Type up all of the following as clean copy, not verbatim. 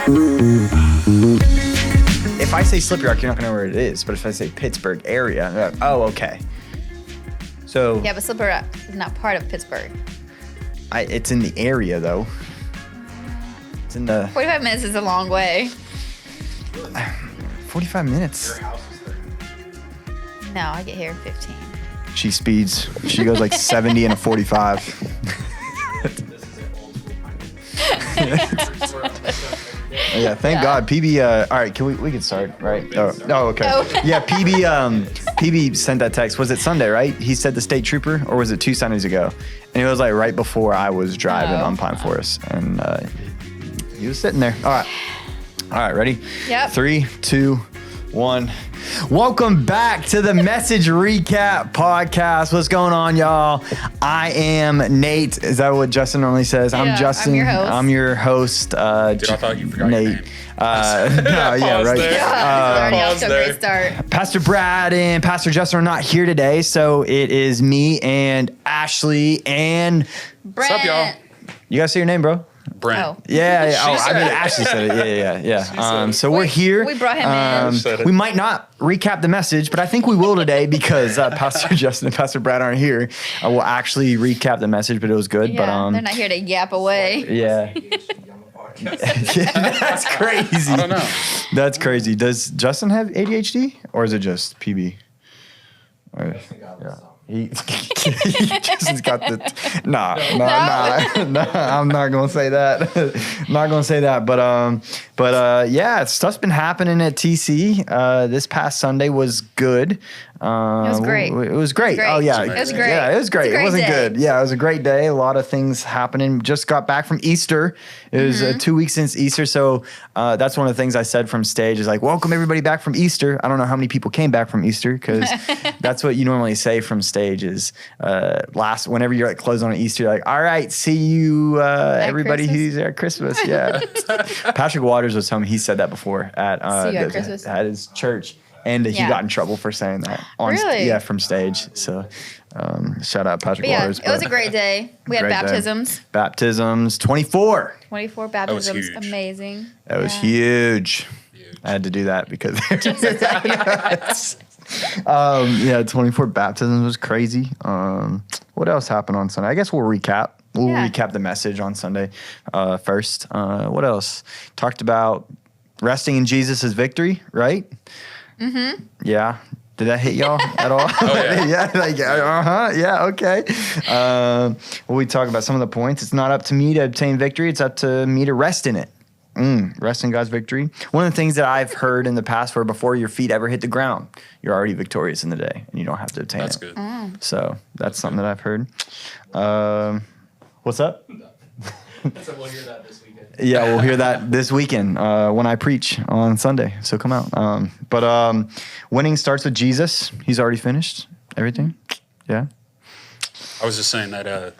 If I say Slippery Rock, you're not going to know where it is. But if I say Pittsburgh area, you're like, oh, okay. So Yeah, but Slippery Rock is not part of Pittsburgh. It's in the area, though. It's in the 45 minutes is a long way. 45 minutes. No, I get here in 15. She speeds. She goes like 70 and a 45. Yeah, thank God. PB, all right, we can start, right? Oh, okay. Oh. Yeah, PB sent that text. Was it Sunday, right? He said the state trooper, or was it 2 Sundays ago? And it was like right before I was driving on Pine Forest. And he was sitting there. All right, ready? Yep. 3, 2, 1. Welcome back to the Message Recap Podcast. What's going on, y'all? I am Nate. Is that what Justin normally says? I'm Justin. I'm your host. Dude, I thought you forgot Nate. your name. No, yeah, right. Already off to a great start. Pastor Brad and Pastor Justin are not here today, so it is me and Ashley and Brent. What's up, y'all? You guys say your name, bro? Brent. Oh. Yeah. Oh, said it. Ashley said it. Yeah. So we're We- here. we brought him in. Said it. We might not recap the message, but I think we will today because Pastor Justin and Pastor Brad aren't here. We'll actually recap the message, but it was good. Yeah, But they're not here to yap away. yeah. Yeah, that's crazy. I don't know. That's crazy. Does Justin have ADHD or is it just PB? Or, yeah. Justin's got the nah. I'm not gonna say that. Not gonna say that. But yeah, stuff's been happening at TC. This past Sunday was good. It was great. It was great. Great. Oh yeah, It was great. Yeah, it was great. It's a It great wasn't day. good. Yeah, it was a great day. A lot of things happening. Just got back from Easter. It was 2 weeks since Easter, so that's one of the things I said from stage is like, welcome everybody back from Easter. I don't know how many people came back from Easter because that's what you normally say from stage is whenever you're like closing on Easter, you're like, all right, see you everybody Christmas? who's at Christmas. Yeah. Patrick Waters was telling me he said that before at See you at Christmas? at his church. And he Yeah. got in trouble for saying that Really? from stage. So shout out Patrick But yeah, Waters. it was a great day. We had Great day. baptisms. Baptisms, 24. 24 baptisms. huge. Amazing. That was Yeah. huge. I had to do that because yeah, 24 baptisms was crazy. What else happened on Sunday? I guess we'll recap. We'll Yeah. recap the message on Sunday first. What else? Talked about resting in Jesus' victory, right? Mm-hmm. Yeah. Did that hit y'all at all? Oh, yeah. Yeah. Like, yeah. Okay. Well, we talk about some of the points. It's not up to me to obtain victory. It's up to me to rest in it. Rest in God's victory. One of the things that I've heard in the past where before your feet ever hit the ground, you're already victorious in the day and you don't have to obtain That's it. good. So that's something that I've heard. What's up? So we'll hear that this weekend. Yeah, we'll hear that this weekend when I preach on Sunday. So come out. But winning starts with Jesus. He's already finished everything. Yeah. I was just saying that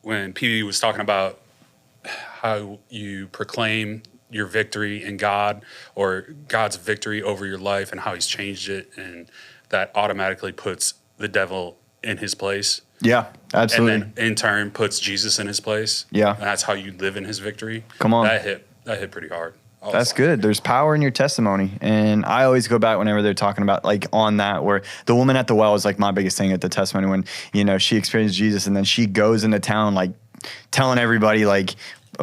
when PB was talking about how you proclaim your victory in God or God's victory over your life and how he's changed it, and that automatically puts the devil in his place. Yeah, absolutely. And then in turn puts Jesus in his place. Yeah. And that's how you live in his victory. Come on. That hit pretty hard. That's good. There's power in your testimony. And I always go back whenever they're talking about like on that where the woman at the well is like my biggest thing at the testimony when, you know, she experienced Jesus and then she goes into town like telling everybody like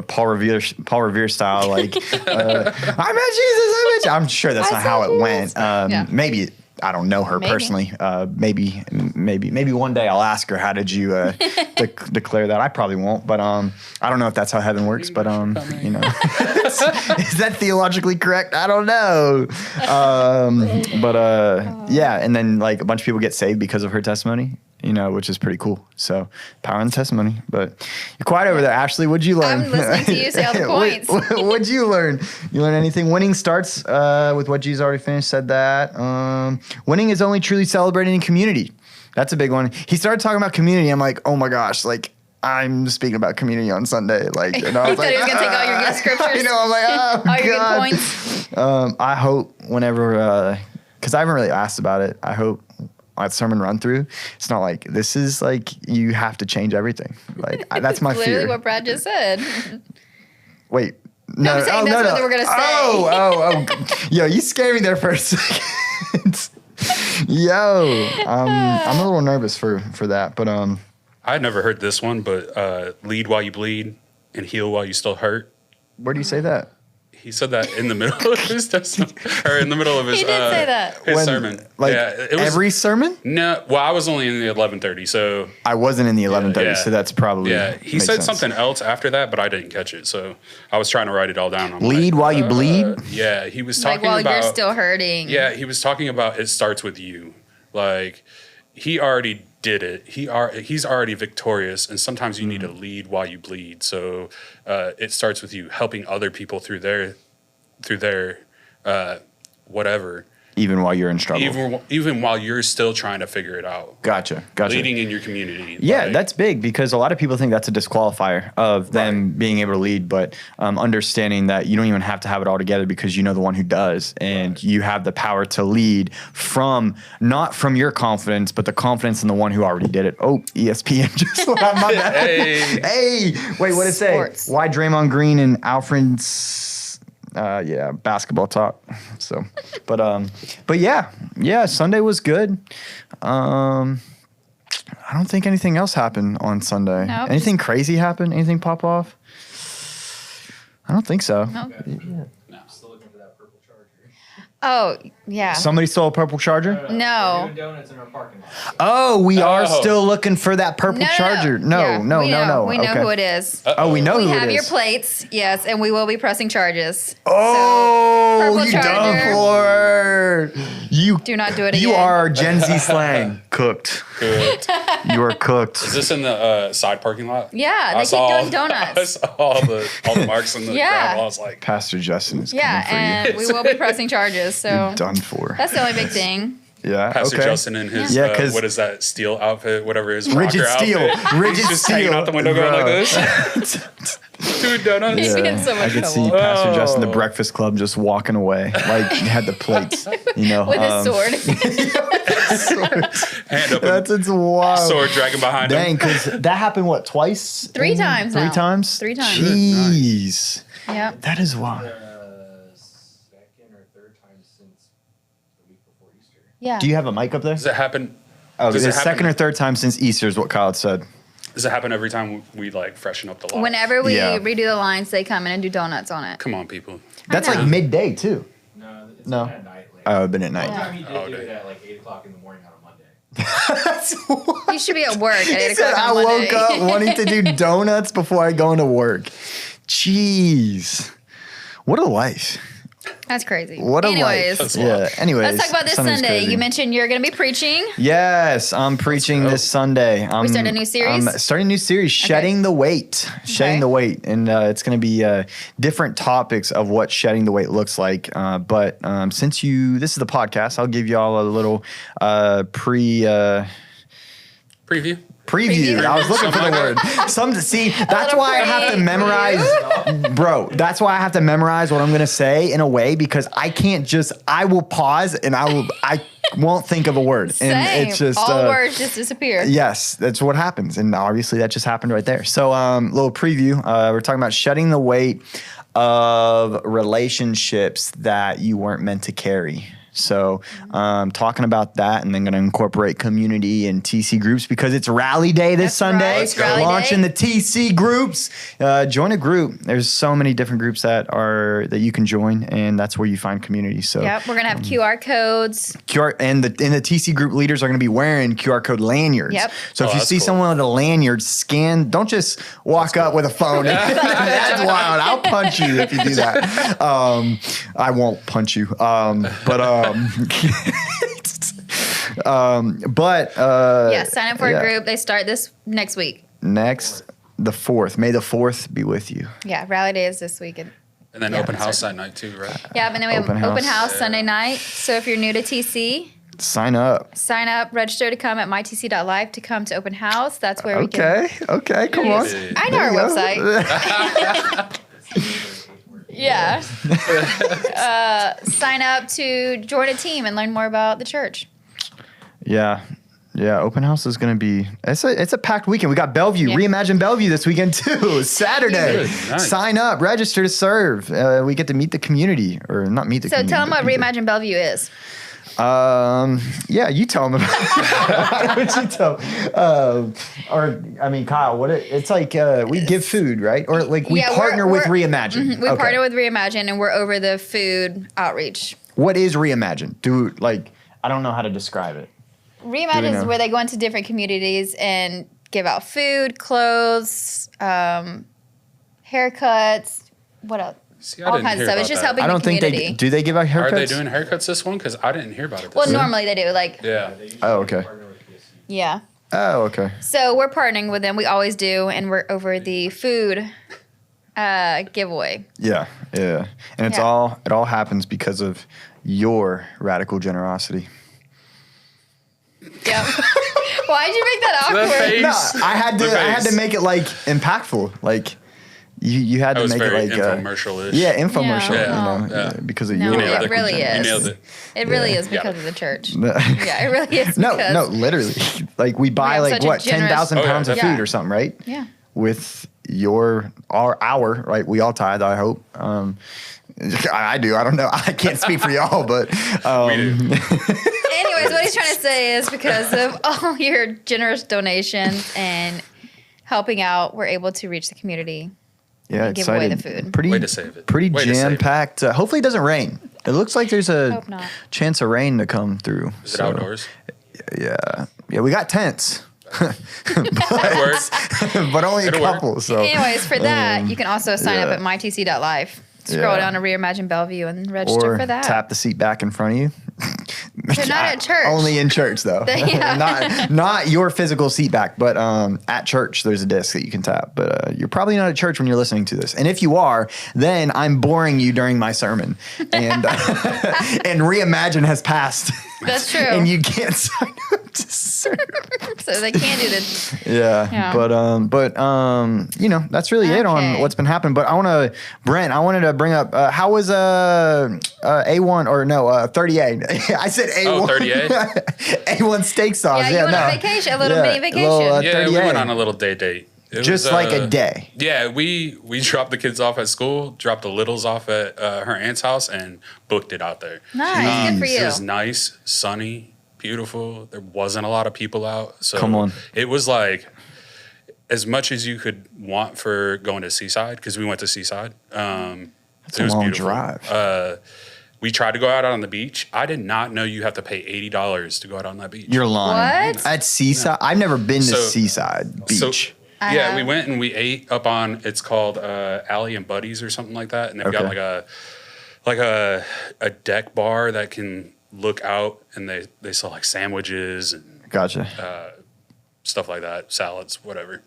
Paul Revere style, like I met Jesus. I'm sure that's not how it went. Yeah. Maybe I don't know her personally. Maybe one day I'll ask her, how did you declare that? I probably won't, but I don't know if that's how heaven works. But you know, is that theologically correct? I don't know. Yeah, and then like a bunch of people get saved because of her testimony. You know, which is pretty cool. So, power in the testimony. But you're quiet over there, Ashley. What'd you learn? I'm listening to you say all the points. What'd you learn? You learn anything? Winning starts with what Jesus already finished. Said that. Winning is only truly celebrated in community. That's a big one. He started talking about community. I'm like, oh my gosh, like I'm speaking about community on Sunday. Like, and I was thought he was gonna take all your good scriptures. You know, I'm like, oh All your God. good points. I hope whenever, because I haven't really asked about it. I hope at sermon run through, it's not like this is like you have to change everything. Like that's my Literally fear. what Brad just said. Wait, No, I'm saying that's what they were gonna say. Oh. Yo, you scared me there for a second. Yo, I'm a little nervous for that, but I had never heard this one, but lead while you bleed and heal while you still hurt. where do you say that? He said that in the middle of his testimony, or in the middle of his He did say that. his sermon. Like it was, every sermon? No, well, I was only in the 11:30, so I wasn't in the 11:30, yeah. so that's probably he makes said sense. something else after that, but I didn't catch it, so I was trying to write it all down. I'm Lead like, while you bleed. Yeah, he was Like talking while about. you're still hurting. Yeah, he was talking about it starts with you. Like he already did it. He's already victorious, and sometimes you need to lead while you bleed. So it starts with you helping other people through their whatever. Even while you're in struggle. Even while you're still trying to figure it out. Gotcha. Leading in your community. Yeah, like, that's big because a lot of people think that's a disqualifier of them being able to lead, but understanding that you don't even have to have it all together because you know the one who does, and you have the power to lead from not from your confidence, but the confidence in the one who already did it. Oh, ESPN just my bad. Hey, wait, what did it say? Sports. Why Draymond Green and Alfred's basketball talk. So, but yeah, Sunday was good. I don't think anything else happened on Sunday. Nope. Anything crazy happened? Anything pop off? I don't think so. No. I'm still looking for that purple charger. Oh, yeah. Somebody stole a purple charger? No. We're doing donuts in our parking lot. Oh, we are Oh. still looking for that purple charger. Yeah, No. we know. We know Okay. who it is. Oh, we know We who it have your is. plates, yes, and we will be pressing charges. Oh, purple you done charger. for. You Do not do it You again. are Gen Z slang. Cooked. good. You are cooked. Is this in the side parking lot? Yeah, I they saw keep doing donuts. I saw all the marks in the Yeah. gravel. I was like, Pastor Justin is Yeah, coming for and we will be pressing charges. So you. Done for. that's the only big thing. Yeah. Pastor okay. Justin in his Yeah, 'cause- what is that steel outfit, whatever his Rigid rocker steel. outfit. Rigid He's just steel. hanging out the window going like Bro. this. 2 donuts. He's in so I much could see trouble. Pastor Oh. Justin, the Breakfast Club, just walking away. Like he had the plates, you know. With his sword. Hand up, That's a it's wild. sword dragging behind Dang, him. because that happened what, twice? Three times Three now. times? 3 times. Jeez. Yep. That is wild. Second or third time since the week before Easter. Yeah. Do you have a mic up there? Does it happen? Oh, does the it happen- second or third time since Easter is what Kyle had said. Does it happen every time we like freshen up the lot? Whenever we Yeah. redo the lines, they come in and do donuts on it. Come on, people. That's know. like midday too. No, it's No. been at night lately. Oh, been at One night. time he did Oh, do dang. it at like 8 o'clock in the morning on a Monday. That's wild. You should be at work at 8 He said, o'clock I on woke Monday. up wanting to do donuts before I go into work. Jeez. What a life. That's crazy. What a Anyways, life. Yeah. Anyways. let's talk about this Sunday's Sunday. crazy. You mentioned you're going to be preaching. Yes, I'm preaching go. this Sunday. We start a new series? I'm starting a new series, Shedding the Weight. Shedding Okay. the Weight. And it's going to be different topics of what shedding the weight looks like. But since this is the podcast, I'll give you all a little Preview. preview. I was looking for the word. That's little why I have to memorize, bro. That's why I have to memorize what I'm gonna say in a way because I can't I will pause and I won't think of a word. Same. And it's just all words just disappear. yes, that's what happens, and obviously that just happened right there. So, little preview. We're talking about shedding the weight of relationships that you weren't meant to carry. So, talking about that, and then going to incorporate community and TC groups because it's Rally Day this That's Sunday. right, Let's go. Rally Launching Day. the TC groups. Join a group. There's so many different groups that you can join, and that's where you find community. So, Yep, we're gonna have QR codes. QR and the TC group leaders are going to be wearing QR code lanyards. Yep. So if Oh, you that's see cool. someone with a lanyard, scan. Don't just walk up with a phone. That's wild. I'll punch you if you do that. I won't punch you. But Yeah, sign up for yeah. a group. They start this next week. Next, the 4th. May the 4th be with you. Yeah, Rally Day is this weekend. And then Yeah, open house sorry. that night too, right? Yeah, and then we have Open open house. house Sunday night. So if you're new to TC, Sign up. sign up, register to come at mytc.live to come to open house. That's where we can. Okay. Come on. Yeah. I know our There you website. It's Yeah. Sign up to join a team and learn more about the church. Yeah. Yeah, open house is going to be it's a packed weekend. We got Bellevue, Yeah. Reimagine Bellevue this weekend too. Saturday. Good, nice. Sign up, register to serve. We get to meet the community, or not meet the So community. tell them but what be there. Reimagine Bellevue is. Yeah, you tell them about Why would you tell? Kyle, it's like we give food, right? Or like we Yeah, partner with we're- Reimagine. We Okay. partner with Reimagine, and we're over the food outreach. What is Reimagine? I don't know how to describe it. Reimagine is know? where they go into different communities and give out food, clothes, haircuts. What else? See, I All didn't kinds of hear stuff. It's about just that. helping I the don't think community. do they give out haircuts? Are they doing haircuts this one? Because I didn't hear about it. This Well, one. normally they do. Like, Yeah. They usually Oh, okay. partner with PSC. yeah. Oh, okay. So we're partnering with them. We always do, and we're over the food giveaway. Yeah, yeah. And it all happens because of your radical generosity. Yep. Why'd you make that The awkward? face. No, I had The to face. make it like impactful. Like you had That to was make very it like infomercial-ish. Yeah, infomercial. Yeah. You know, Yeah. because of No, your You nailed it it. really You is. nailed it. It really Yeah. is because Got it. of the church. No. Yeah, it really is. No, because literally. Like we buy have like such a what, generous- 10,000 Oh, yeah. pounds of Yeah. food or something, right? Yeah. With our right? We all tithe, I hope. I do. I don't know. I can't speak for y'all, but We do. Anyways, what he's trying to say is because of all your generous donations and helping out, we're able to reach the community. yeah, give away excited. the food. Pretty, Way to save it. Pretty Way to save it. jam packed. Hopefully, it doesn't rain. It looks like there's a Hope not. chance of rain to come through. Is it outdoors? Yeah, we got tents, That works. but only It'll a work. couple. So Anyways, for that, you can also sign up yeah. at mytc.live. Scroll Yeah. down to Reimagine Bellevue and register or for that. tap the seat back in front of you. They're not at church. Only in church though. Yeah. not your physical seat back, but at church there's a disc that you can tap. But you're probably not at church when you're listening to this. And if you are, then I'm boring you during my sermon. And and Reimagine has passed. That's true. And you can't sign up to serve. So they can't do this. Yeah. Yeah. But that's really it on Okay. what's been happening. But Brent, I wanted to bring up how was A1 or no 30A? I said A1. Oh, 30A? A1 steak sauce. Yeah, you went on vacation, a little mini vacation. Yeah, we 30A. went on a little date. It Just was, like a day. Yeah, we dropped the kids off at school, dropped the littles off at her aunt's house, and booked it out there. Nice. Good for It you. was nice, sunny, beautiful. There wasn't a lot of people out. So Come on. It was like as much as you could want for going to Seaside, because we went to Seaside. That's a long drive. We tried to go out on the beach. I did not know you have to pay $80 to go out on that beach. You're lying. What? At Seaside? I've never been to So- Seaside Beach. So, I yeah, have. we went and we ate up on. It's called Alley and Buddies or something like that, and they've got Okay. like a deck bar that can look out, and they sell like sandwiches and Gotcha. stuff like that, salads, whatever.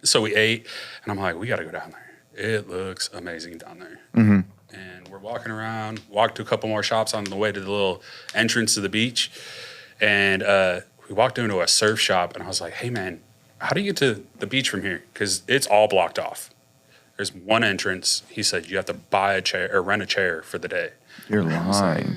So we ate, and I'm like, we got to go down there. It looks amazing down there. Mm-hmm. And we're walking around, walked to a couple more shops on the way to the little entrance to the beach. And we walked into a surf shop, and I was like, hey, man, how do you get to the beach from here? Because it's all blocked off. There's one entrance. He said you have to buy a chair or rent a chair for the day. You're lying.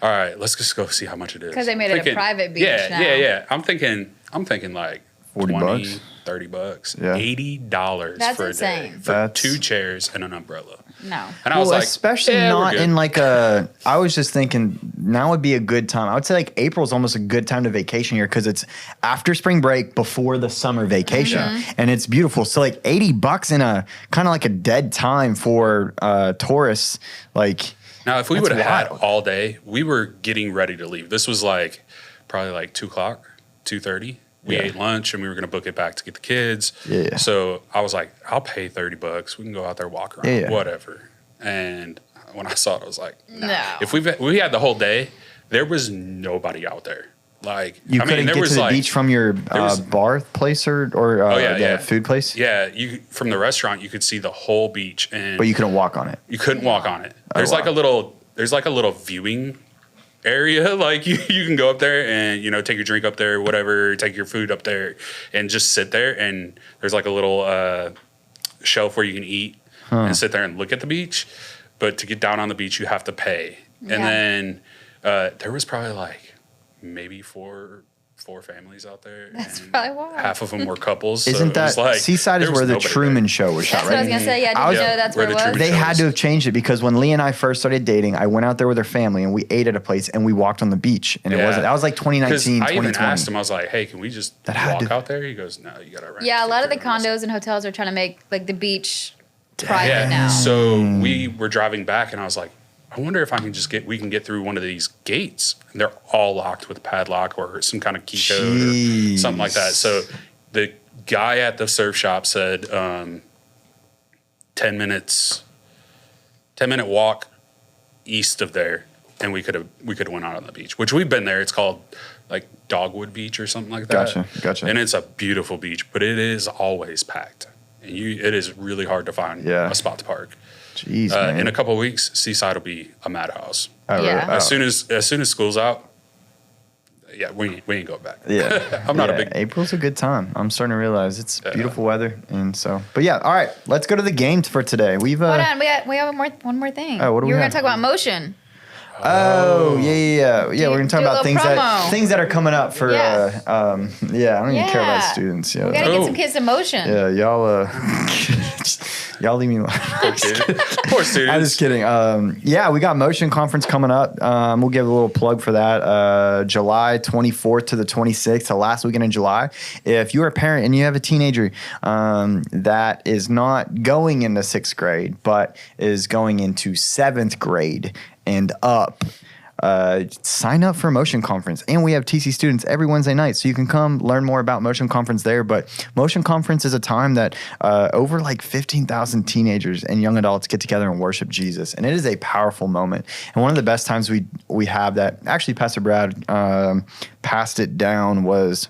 All right, let's just go see how much it is. 'Cause they made it a private beach Yeah, now. yeah. I'm thinking like $40 $20, $30, Yeah. $80 That's for a day insane. for That's- 2 chairs and an umbrella. No. And I was like, especially yeah, we're not good. in like I was just thinking now would be a good time. I would say like April's almost a good time to vacation here because it's after spring break, before the summer vacation, and it's beautiful. So like $80 in a kind of like a dead time for tourists, like. Now, if we That's would have had wild. all day, we were getting ready to leave. This was like probably like 2:00, 2:30. We Yeah. ate lunch and we were going to book it back to get the kids. Yeah. So I was like, I'll pay $30. We can go out there, walk around, Yeah. whatever. And when I saw it, I was like, No. if we had the whole day, there was nobody out there. Like, You couldn't there get was to the like, beach from your was- bar place or the food place, Yeah, you from the restaurant you could see the whole beach, and but you couldn't walk on it. you couldn't walk on it. Oh, There's like wow. a little viewing area. Like you can go up there and take your drink up there, whatever, take your food up there, and just sit there. And there's like a little shelf where you can eat and sit there and look at the beach. But to get down on the beach, you have to pay. Yeah. And then there was probably like maybe 4 4 families out there. That's and probably why. half of them were couples. so Isn't it was that like, Seaside is there was where the nobody Truman there. Show was shot, That's what I was right? gonna say. Yeah, I did you was- know that's where where it the was? Truman They Show had was. to have changed it because when Lee and I first started dating, I went out there with her family and we ate at a place and we walked on the beach and it wasn't. That was like 2019, I even 2020. asked him, I was like, hey, can we just had walk to- out there? He goes, no, you got to rent. Yeah, a lot of the ticket rooms." condos and hotels are trying to make like the beach private Yeah. now. So we were driving back and I was like, I wonder if we can get through one of these gates. And they're all locked with a padlock or some kind of key code or something like that. So the guy at the surf shop said 10 minute walk east of there, and we could have went out on the beach, which we've been there. It's called like Dogwood Beach or something like that. Gotcha. And it's a beautiful beach, but it is always packed, and it is really hard to find a spot to park. Jeez, man. In a couple of weeks, Seaside will be a madhouse. Oh, Yeah. really? Oh. As soon as school's out, yeah, we ain't going back. Yeah, I'm not a big. April's a good time. I'm starting to realize it's beautiful weather, and so. But yeah, all right. Let's go to the game for today. We've Hold on, we have one more thing. Oh, what do we You were have? gonna talk about motion. Oh yeah. We're gonna talk do a about little promo. things that are coming up for. Yeah. I don't even care about Yeah. students. We gotta Yeah, get some kids in motion. y'all. Y'all leave me alone. Poor students. I'm just kidding. We got Motion Conference coming up. We'll give a little plug for that. July 24th to the 26th, the last weekend in July. If you're a parent and you have a teenager that is not going into 6th grade, but is going into 7th grade and up, sign up for Motion Conference. And we have TC students every Wednesday night, so you can come learn more about Motion Conference there. But Motion Conference is a time that over like 15,000 teenagers and young adults get together and worship Jesus. And it is a powerful moment. And one of the best times we have that, actually Pastor Brad passed it down, was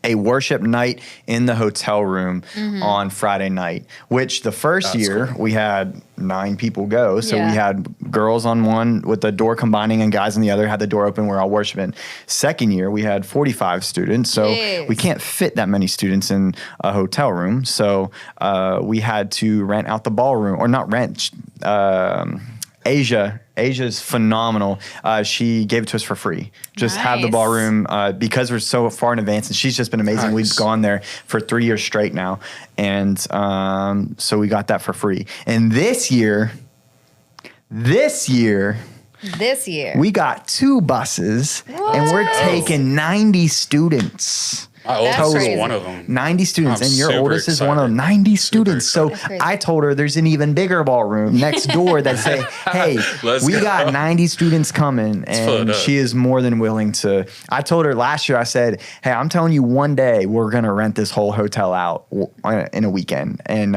a worship night in the hotel room on Friday night, which the first year we had 9 people go. So we had girls on one with the door combining and guys on the other, had the door open. We're all worshiping. Second year, we had 45 students. So we can't fit that many students in a hotel room. So we had to rent out the ballroom, or not rent, Asia's phenomenal. She gave it to us for free. Just have the Nice. ballroom because we're so far in advance, and she's just been amazing. Nice. We've gone there for 3 years straight now, and so we got that for free. And this year, This year. we got 2 buses, and we're taking 90 students. My oldest That's is crazy. one of them. 90 students, I'm and your super oldest is one of them. excited. 90 Super students. So That's crazy. I told her there's an even bigger ballroom next door that say, hey, Let's we go. got 90 students coming, fill it and up. she is more than willing to. I told her last year, I said, hey, I'm telling you, one day we're going to rent this whole hotel out in a weekend. And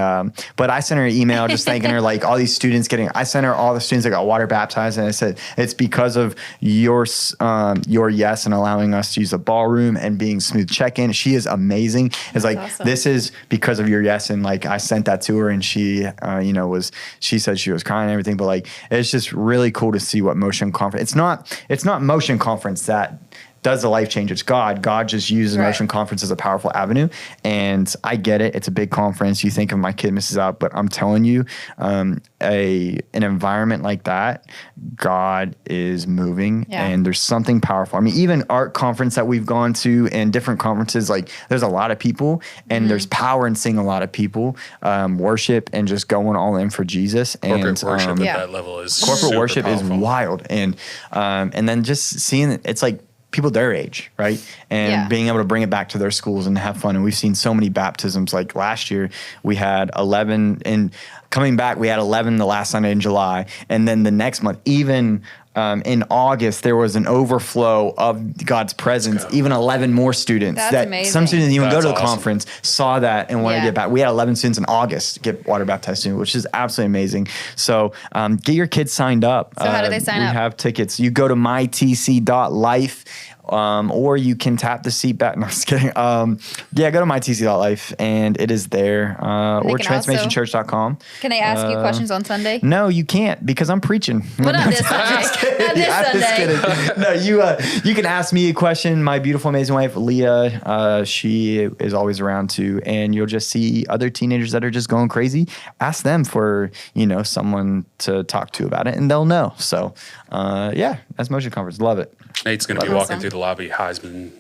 but I sent her an email just thanking her, like all these students I sent her all the students that got water baptized, and I said, it's because of your yes and allowing us to use the ballroom and being smooth check-in. She is amazing. It's like, awesome. this is because of your yes. And like, I sent that to her, and she, she said she was crying and everything, but like, it's just really cool to see what Motion Conference, it's not Motion Conference that does the life change. It's God. God just uses Right. Motion Conference as a powerful avenue. And I get it. It's a big conference. You think of my kid misses out, but I'm telling you, an environment like that, God is moving, and there's something powerful. I mean, even art conference that we've gone to and different conferences, like there's a lot of people, and there's power in seeing a lot of people worship and just going all in for Jesus. Corporate And worship at Yeah. that level is corporate super worship powerful. is wild, and then just seeing it's like people their age, right? And being able to bring it back to their schools and have fun. And we've seen so many baptisms. Like last year, we had 11, and coming back, we had 11 the last Sunday in July. And then the next month, even in August, there was an overflow of God's presence. Even 11 more students. That's that amazing. Some students didn't even go That's to the awesome. conference, saw that, and wanted to Yeah. get back. We had 11 students in August get water baptized soon, which is absolutely amazing. So get your kids signed up. So how do they sign up? We have tickets. You go to mytc.life. Or you can tap the seat back. No, I'm just kidding. Go to mytc.life, and it is there. Or can transformationchurch.com. Can they ask you questions on Sunday? No, you can't, because I'm preaching. Well, not this Sunday. Not this I'm just Sunday. kidding. No, you can ask me a question. My beautiful, amazing wife, Leah, she is always around too. And you'll just see other teenagers that are just going crazy. Ask them for, someone to talk to about it, and they'll know. So, that's Motion Conference. Love it. Nate's going to be Awesome. walking through the lobby, Heisman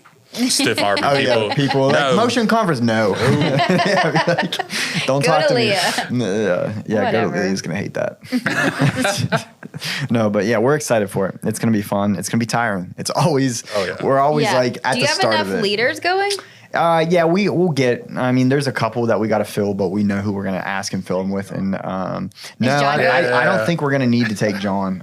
stiff arm Oh people. yeah, people like No. motion conference. No, Yeah, like, don't Go talk to to Leah. me. Yeah, go to Whatever. Leah's gonna hate that. No, but yeah, we're excited for it. It's gonna be fun. It's gonna be tiring. It's always. Oh, yeah. We're always Yeah. like at Do the you have start enough of it. leaders going? Yeah, we'll get. I mean, there's a couple that we got to fill, but we know who we're gonna ask and fill them with. And no, John I good? don't think we're gonna need to take John.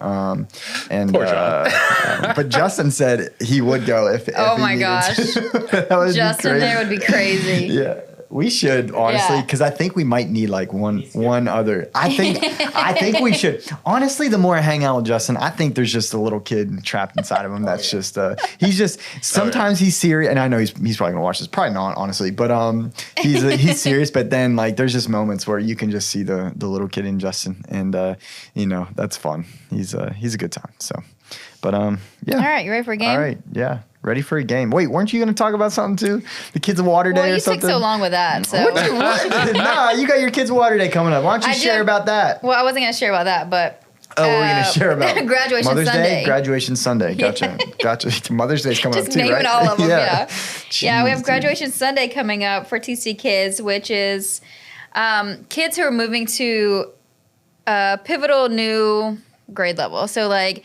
And Poor John. but Justin said he would go if. Oh he my needed gosh. to. That would be Justin crazy. there would be crazy. Yeah, we should honestly Yeah. because I think we might need like one other. I think we should honestly. The more I hang out with Justin, I think there's just a little kid trapped inside of him. That's just he's just sometimes he's serious, and I know he's probably gonna watch this. Probably not honestly, but he's serious. But then like there's just moments where you can just see the little kid in Justin, and that's fun. He's a good time. So, but yeah. All right, you ready for a game? All right, yeah. Ready for a game. Wait, weren't you going to talk about something too? The Kids Water Day Well, or you something? took so long with that. So, What? Nah, you got your Kids Water Day coming up. Why don't you I share do. about that? well, I wasn't gonna share about that, but Oh, we're going to share about graduation Mother's Sunday. Day, graduation Sunday. Gotcha, gotcha. Mother's Day's coming Just up too, naming right? all of them. Yeah, yeah. We Jeez, have dude. graduation Sunday coming up for TC Kids, which is kids who are moving to a pivotal new grade level. So like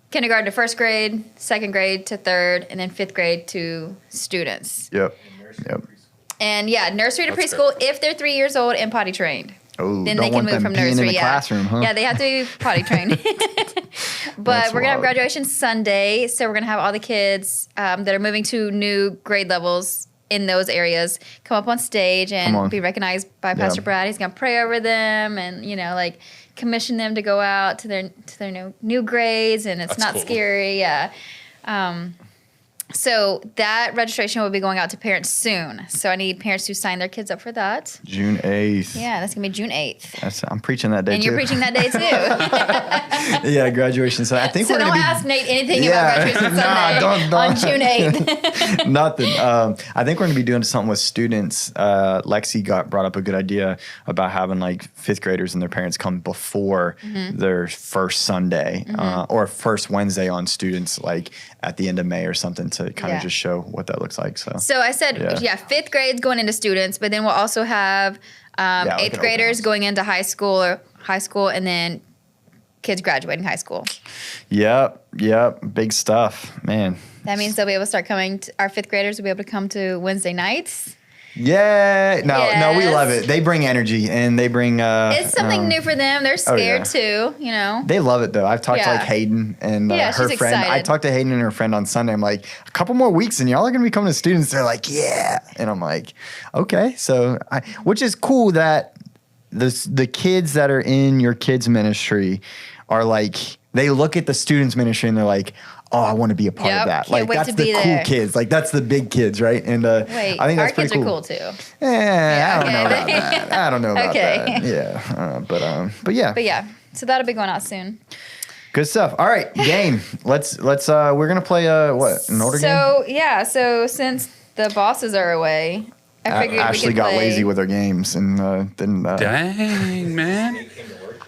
kindergarten to first grade, second grade to third, and then fifth grade to students. Yep. And nursery Yep. preschool. And yeah, nursery to That's preschool if they're 3 years old and potty trained. Oh, Then don't they can want move them from peeing nursery. in the Yeah, classroom, huh? yeah, they have to be potty trained. But That's we're gonna have wild. graduation Sunday, so we're gonna have all the kids that are moving to new grade levels in those areas come up on stage Come on. and be recognized by Yeah. Pastor Brad. He's gonna pray over them and like commission them to go out to their new grades, and it's That's not cool. scary. Yeah. So that registration will be going out to parents soon. So I need parents to sign their kids up for that. June 8th. Yeah, that's gonna be June 8th. I'm preaching that day And too. you're preaching that day too. Yeah, graduation. So I think So we're don't going to be. ask Nate anything Yeah. about graduation Nah, Sunday don't. on June 8th. Nothing. I think we're going to be doing something with students. Lexi brought up a good idea about having like fifth graders and their parents come before their first Sunday or first Wednesday on students, like at the end of May or something, to kind Yeah. of just show what that looks like. So So I said, Yeah. fifth grade's going into students, but then we'll also have like an eighth open graders house. going into high school, and then kids graduating high school. Yep, big stuff, man. That means they'll be able to start coming. Our fifth graders will be able to come to Wednesday nights. Yeah, no, we Yes. love it. They bring energy and they bring. It's something new for them. They're scared yeah. too. They love it though. I've talked to Yeah. like Hayden and Yeah, her she's friend. I excited. talked to Hayden and her friend on Sunday. I'm like, a couple more weeks and y'all are gonna be coming to students. They're like, yeah, and I'm like, okay. So, which is cool that the kids that are in your kids ministry are like, they look at the students ministry and they're like, oh, I want to be a part Yep, of that. can't Like wait that's to the be cool there. kids. Like that's the big kids, right? And Wait, I think our that's pretty kids are cool too. Yeah, I don't know okay. about that. I don't know about Okay. that. Yeah, but yeah. But yeah, so that'll be going out soon. Good stuff. All right, game. Let's we're gonna play what an older game. So since the bosses are away, I figured Ashley we could got play. lazy with her games and then. Dang, man. They came to work.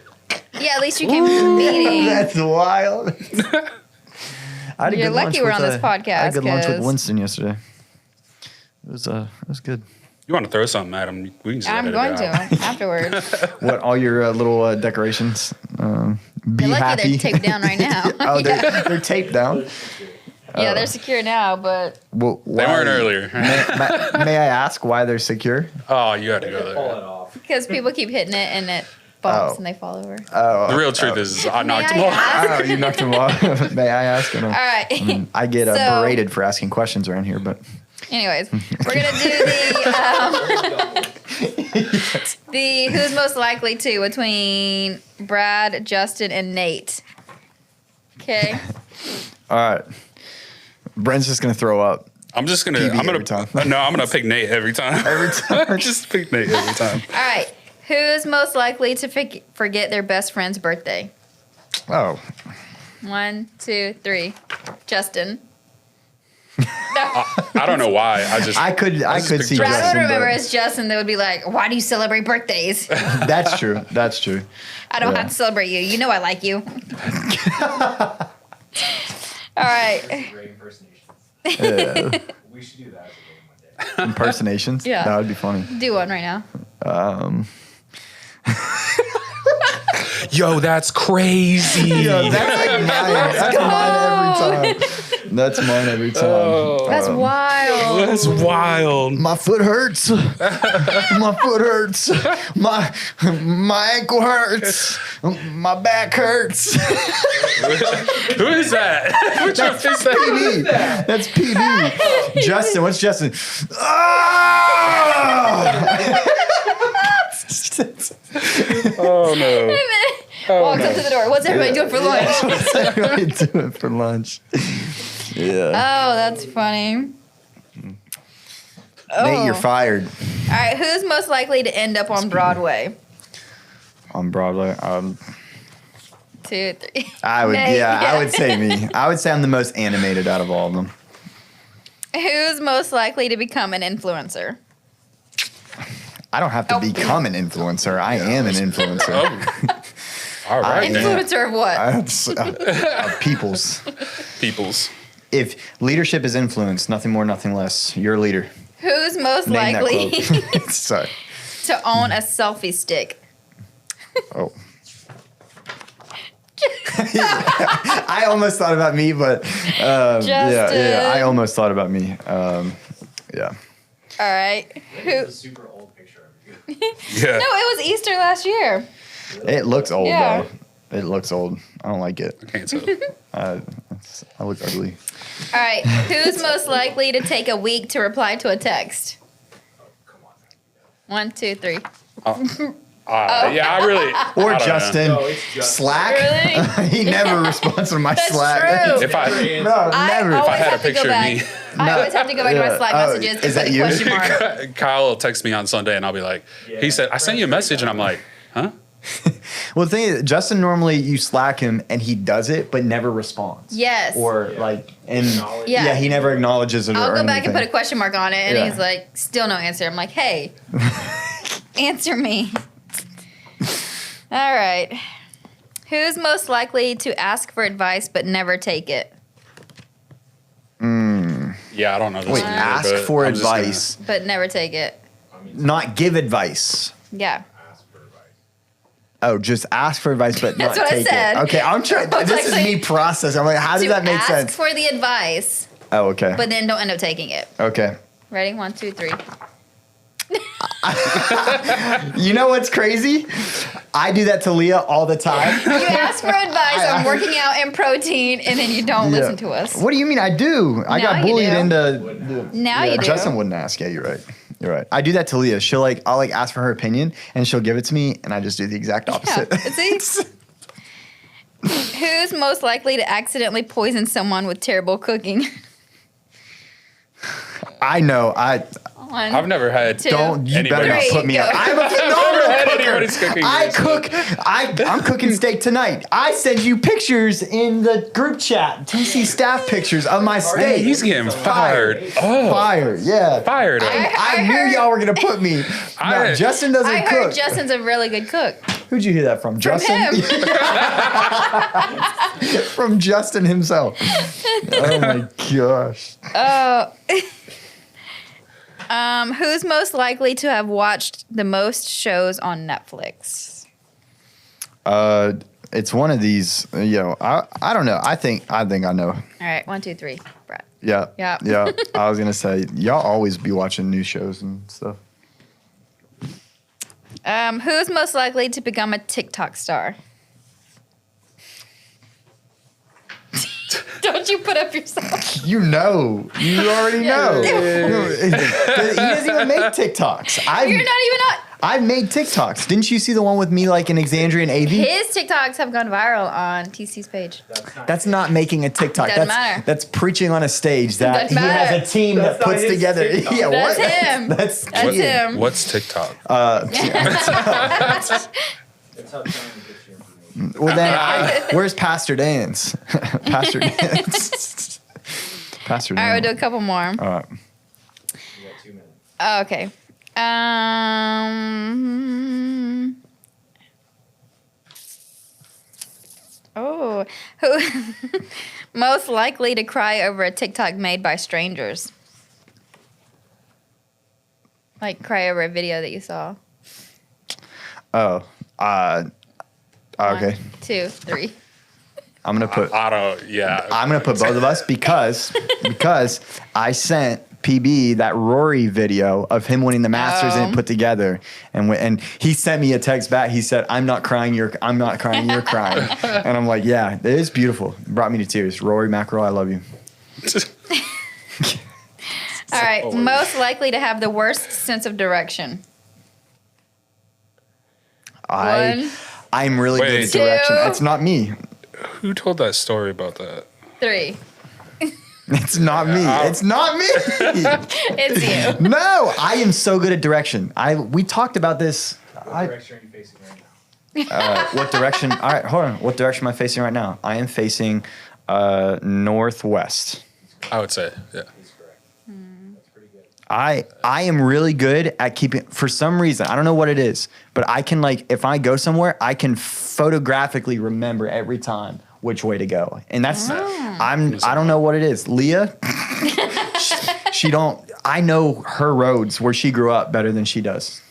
Yeah, at least you came to the meeting. That's wild. I had a You're good lucky lunch we're with, on this I had podcast, a good lunch with 'cause- Winston yesterday. It was good. You want to throw something at him? We can just I'm edit going it out. to afterwards. What all your little decorations? Be You're lucky happy. they're taped down right now. Oh, they're taped down. Yeah, they're secure now, but Well, They weren't earlier. May I ask why they're secure? Oh, you had to They're go falling there. off. because people keep hitting it and it bumps Oh. and they fall over. Oh, The real truth is, I knocked him I off. ask? oh, you knocked them off. May I ask? All right. I get So- berated for asking questions around here, but Anyways, we're gonna do the who's most likely to between Brad, Justin, and Nate. Okay. all right. Brent's just gonna throw up I'm just gonna. PB I'm gonna. every time. No, I'm gonna pick Nate every time. every time. just pick Nate every time. All right. Who's most likely to forget their best friend's birthday? Oh, 1, 2, 3. Justin. I don't know why. I could just see picked Brad Justin, would remember but as Justin that would be like, "Why do you celebrate birthdays? that's true. That's true. I don't Yeah. have to celebrate you. You know I like you." All right. Great impersonations. Yeah. We We should do that as a game one day. Impersonations? Yeah. That would be funny. Do one right now. Yo, that's crazy. Yeah, that's like mine. That's mine every time. That's mine every time. That's wild. That's wild. My foot hurts. My foot hurts. My ankle hurts. My back hurts. Who is that? Which one is that? PB. That's PB. Justin, what's Justin? Ah! Oh no. Walks up to the door. What's everybody doing for lunch? What's everybody doing for lunch? Yeah. Oh, that's funny. Nate, you're fired. All right, who's most likely to end up on Broadway? On Broadway. 2, 3. I would, Nate, I would say me. I would say I'm the most animated out of all of them. Who's most likely to become an influencer? I don't have to become an influencer. I am an influencer. All right, then. Influencer of what? People's. Peoples. If leadership is influence, nothing more, nothing less. You're a leader. Who's most Name that likely quote. Sorry. to own a selfie stick? Oh. I almost thought about me, but yeah. I almost thought about me. Yeah. All right. Who? It's a super old picture of you. Yeah. No, it was Easter last year. It looks old Yeah. though. It looks old. I don't like it. I can't tell. I look ugly. All right. Who's most likely to take a week to reply to a text? Come on. 1, 2, 3. Yeah, I really. Or I don't Justin. No, it's just Slack. Really? He never responds to my That's Slack. true. know. If I No, never. always I had a have to go picture of back. me. I always have to go back to my Slack messages is and that put a you? question mark. Kyle will text me on Sunday and I'll be like, he said, I sent you a message and I'm like, huh? Well, the thing is, Justin normally you Slack him and he does it, but never responds. Yes. Or like, and Yeah. yeah, he never acknowledges it. I'll or go back and anything. put a question mark on it, and Yeah. he's like, still no answer. I'm like, hey, answer me. All right. Who's most likely to ask for advice but never take it? Yeah, I don't know this Wait, one either, ask but for I'm just gonna- advice, But never take it. I mean, not give advice. Yeah. ask for advice. Oh, just ask for advice, but That's not what I take said. it. Okay, I'm trying. I was This is like, me processing. I'm like, how does To that make ask sense? for the advice, Oh, okay. but then don't end up taking it. Okay. Ready? 1, 2, 3. You know what's crazy? I do that to Leah all the time. You ask for advice on working out and protein, and then you don't listen to us. What do you mean? I do. I Now got you bullied do. into. Now you do. Justin wouldn't ask. Yeah, you're right. You're right. I do that to Leah. I'll like ask for her opinion, and she'll give it to me, and I just do the exact opposite. Yeah, see? Who's most likely to accidentally poison someone with terrible cooking? I know. One, I've never had. two, Don't. You better not three, put me go. up. I'm a Never phenomenal had cooker. anybody's cooking I this. cook. I'm cooking steak tonight. I send you pictures in the group chat. TC staff pictures of my Hey, steak. he's getting fired. Oh, Fire. Yeah. fired. I knew heard- y'all were gonna put me. No, Justin doesn't I cook. heard Justin's a really good cook. Who'd you hear that from? Justin? Him. From Justin himself. Oh my gosh. Who's most likely to have watched the most shows on Netflix? It's one of these. I don't know. I think I know. All right, 1, 2, 3, Brett. Yeah. Yeah. Yeah. I was gonna say y'all always be watching new shows and stuff. Who's most likely to become a TikTok star? Don't you put up yourself? You know. You already know. He doesn't even make TikToks. You're not even on. I've made TikToks. Didn't you see the one with me like in Exandria and AV? His TikToks have gone viral on TC's page. That's not making a TikTok. Doesn't that's matter. that's preaching on a stage that Doesn't he matter. has a team That's that not puts his together. TikTok. Yeah, That's what? him. That's That's him. What's TikTok? That's how Tony gets your information. Well, then, where's Pastor Dan's? Pastor Dan's. Pastor All right, we'll Dan. do a couple more. All right. You got 2 minutes. Oh, okay. Who most likely to cry over a TikTok made by strangers? Like cry over a video that you saw. Oh, okay. 1, 2, 3. I'm gonna put. I don't. Yeah. I'm gonna put both of us because I sent PB that Rory video of him winning the Masters and it put together, and he sent me a text back. He said, "I'm not crying. I'm not crying. You're crying." And I'm like, "Yeah, it is beautiful. It brought me to tears." Rory McIlroy, I love you. All right. Most likely to have the worst sense of direction. I'm really good at Wait. direction. 2. It's not me. Who told that story about that? 3. It's not me. It's not me. It's you. No, I am so good at direction. We talked about this. What direction are you facing right now? What direction? All right, hold on. What direction am I facing right now? I am facing northwest. I would say, yeah. He's correct. That's pretty good. I am really good at keeping. For some reason, I don't know what it is, but I can if I go somewhere, I can photographically remember every time which way to go, and that's I don't know what it is. Leah, she don't. I know her roads where she grew up better than she does.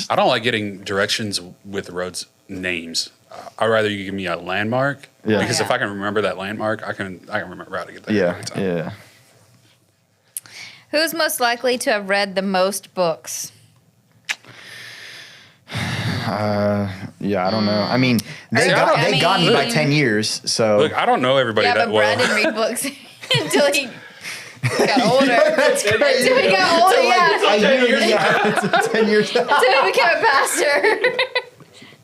I don't like getting directions with roads names. I'd rather you give me a landmark Yeah. because if Yeah. I can remember that landmark, I can remember how to get there. Yeah, every time. yeah. Who's most likely to have read the most books? Yeah, I don't know. I mean, they I got don't- they got me by I mean- 10 years. So Look, I don't know everybody Yeah, that but well. Brad didn't read books until he got older. That's crazy. Until he got older, yeah. I knew it's 10 years. Until he became a pastor.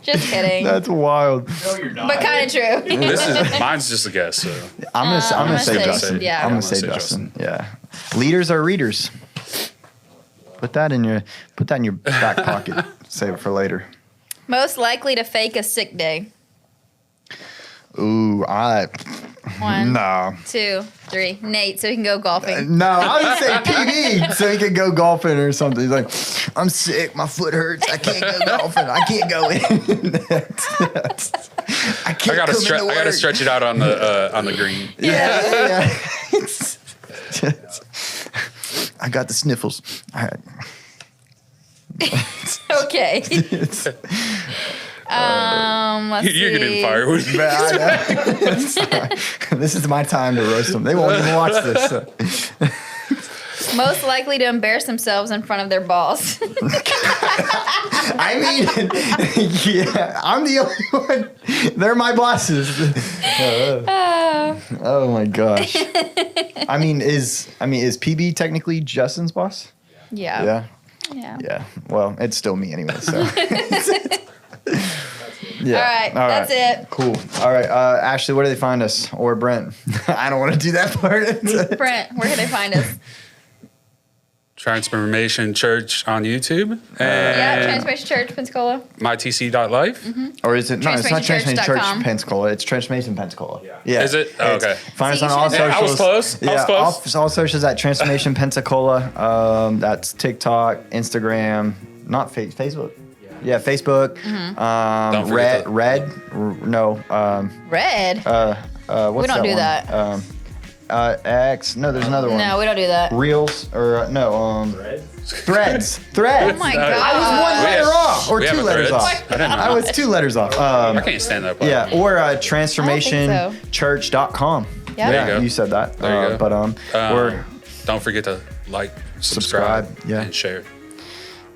Just kidding. That's wild. No, you're not. But kind of true. This is mine's just a guess. So I'm gonna say say- Justin. yeah. I'm gonna I'm say gonna say Justin. Yeah. Leaders are readers. Put that in your back pocket. Save it for later. Most likely to fake a sick day. Ooh, 1, no. 2, 3. Nate, so he can go golfing. No, I would say PB so he could go golfing or something. He's like, I'm sick, my foot hurts, I can't go golfing, I can't go in. I can't I gotta come into I gotta work. stretch it out on the green. Yeah. I got the sniffles. All right. Okay. Let's see. You're getting fired. This is my time to roast them. They won't even watch this. So. Most likely to embarrass themselves in front of their boss. I mean, yeah, I'm the only one. They're my bosses. Oh my gosh. I mean, is PB technically Justin's boss? Yeah. Yeah. Yeah. Yeah. Well, it's still me anyway. So. Yeah. All right, that's it. Cool. All right, Ashley, where do they find us? Or Brent? I don't want to do that part. Brent, where can they find us? Transformation Church on YouTube Yeah, and Transformation Church, Pensacola. mytc.life. Or is it? No, it's not Transformation Church TransformationChurch.com. Pensacola. It's Transformation Pensacola. Yeah. Is it? Oh, It's- okay. Find us So on you all should- socials. Yeah, I was close. I was close. All socials at Transformation Pensacola. That's TikTok, Instagram, not Facebook. Yeah, Facebook. Don't forget Red. No. Red? What's We don't do one? that. X. No, there's another one. No, we don't do that. Reels or no. Red? Threads. Oh my I I god. was one We letter have- off, or we have two a letters Threads? off. I didn't know. I was 2 letters off. I can't stand that part. Yeah, or so. transformationchurch.com. Yep. Yeah, There you go. you said that. There you go. But Or don't forget to like, subscribe, yeah. and share.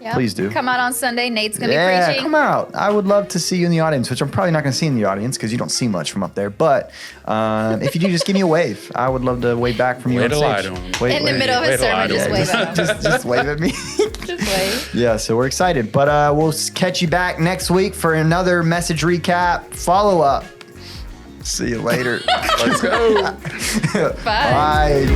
Yep. Please do. Come out on Sunday. Nate's going to be yeah, preaching. come out. I would love to see you in the audience, which I'm probably not going to see in the audience because you don't see much from up there. But if you do, just give me a wave. I would love to wave back from you Way on to stage. lie to him. Wait, In the wait. middle of his Wait a sermon, lot. just wave at him. just wave at me. Just wave. Yeah, so we're excited. But we'll catch you back next week for another message recap follow up. See you later. Let's go. Bye. Bye.